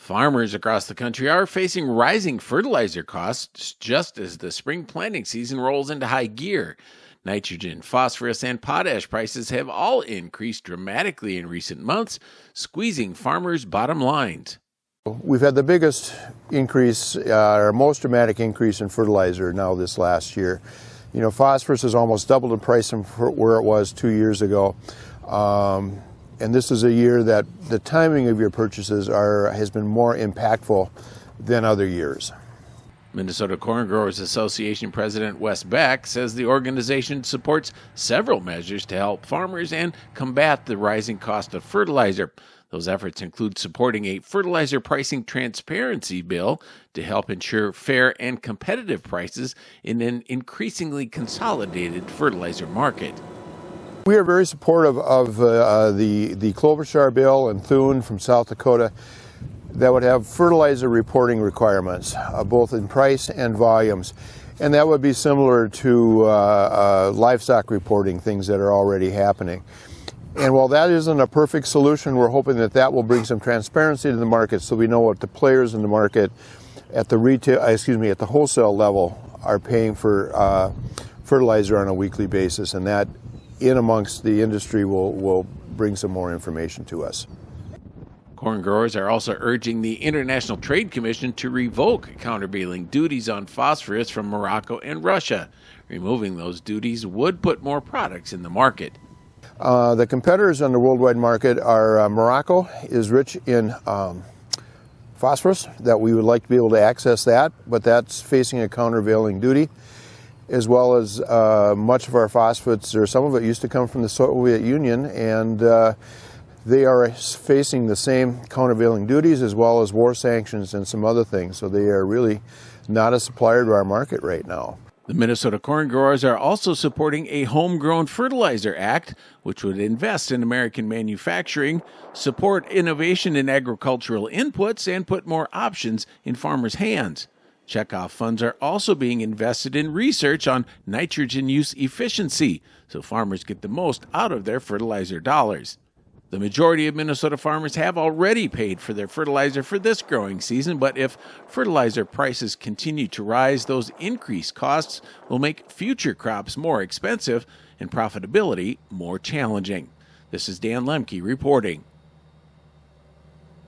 Farmers across the country are facing rising fertilizer costs just as the spring planting season rolls into high gear. Nitrogen, phosphorus, and potash prices have all increased dramatically in recent months, squeezing farmers' bottom lines. We've had the biggest increase, or most dramatic increase in fertilizer now this last year. Phosphorus has almost doubled in price from where it was 2 years ago. And this is a year that the timing of your purchases has been more impactful than other years. Minnesota Corn Growers Association President Wes Beck says the organization supports several measures to help farmers and combat the rising cost of fertilizer. Those efforts include supporting a fertilizer pricing transparency bill to help ensure fair and competitive prices in an increasingly consolidated fertilizer market. We are very supportive of the Klobuchar bill and Thune from South Dakota that would have fertilizer reporting requirements, both in price and volumes. And that would be similar to livestock reporting, things that are already happening. And while that isn't a perfect solution, we're hoping that will bring some transparency to the market so we know what the players in the market at the wholesale level are paying for fertilizer on a weekly basis, and that in amongst the industry will bring some more information to us. Corn growers are also urging the International Trade Commission to revoke countervailing duties on phosphorus from Morocco and Russia. Removing those duties would put more products in the market. The competitors on the worldwide market are Morocco is rich in phosphorus, that we would like to be able to access that, but that's facing a countervailing duty, as well as much of our phosphates, or some of it used to come from the Soviet Union, and they are facing the same countervailing duties as well as war sanctions and some other things. So they are really not a supplier to our market right now. The Minnesota corn growers are also supporting a homegrown fertilizer act, which would invest in American manufacturing, support innovation in agricultural inputs, and put more options in farmers' hands. Checkoff funds are also being invested in research on nitrogen use efficiency, so farmers get the most out of their fertilizer dollars. The majority of Minnesota farmers have already paid for their fertilizer for this growing season, but if fertilizer prices continue to rise, those increased costs will make future crops more expensive and profitability more challenging. This is Dan Lemke reporting.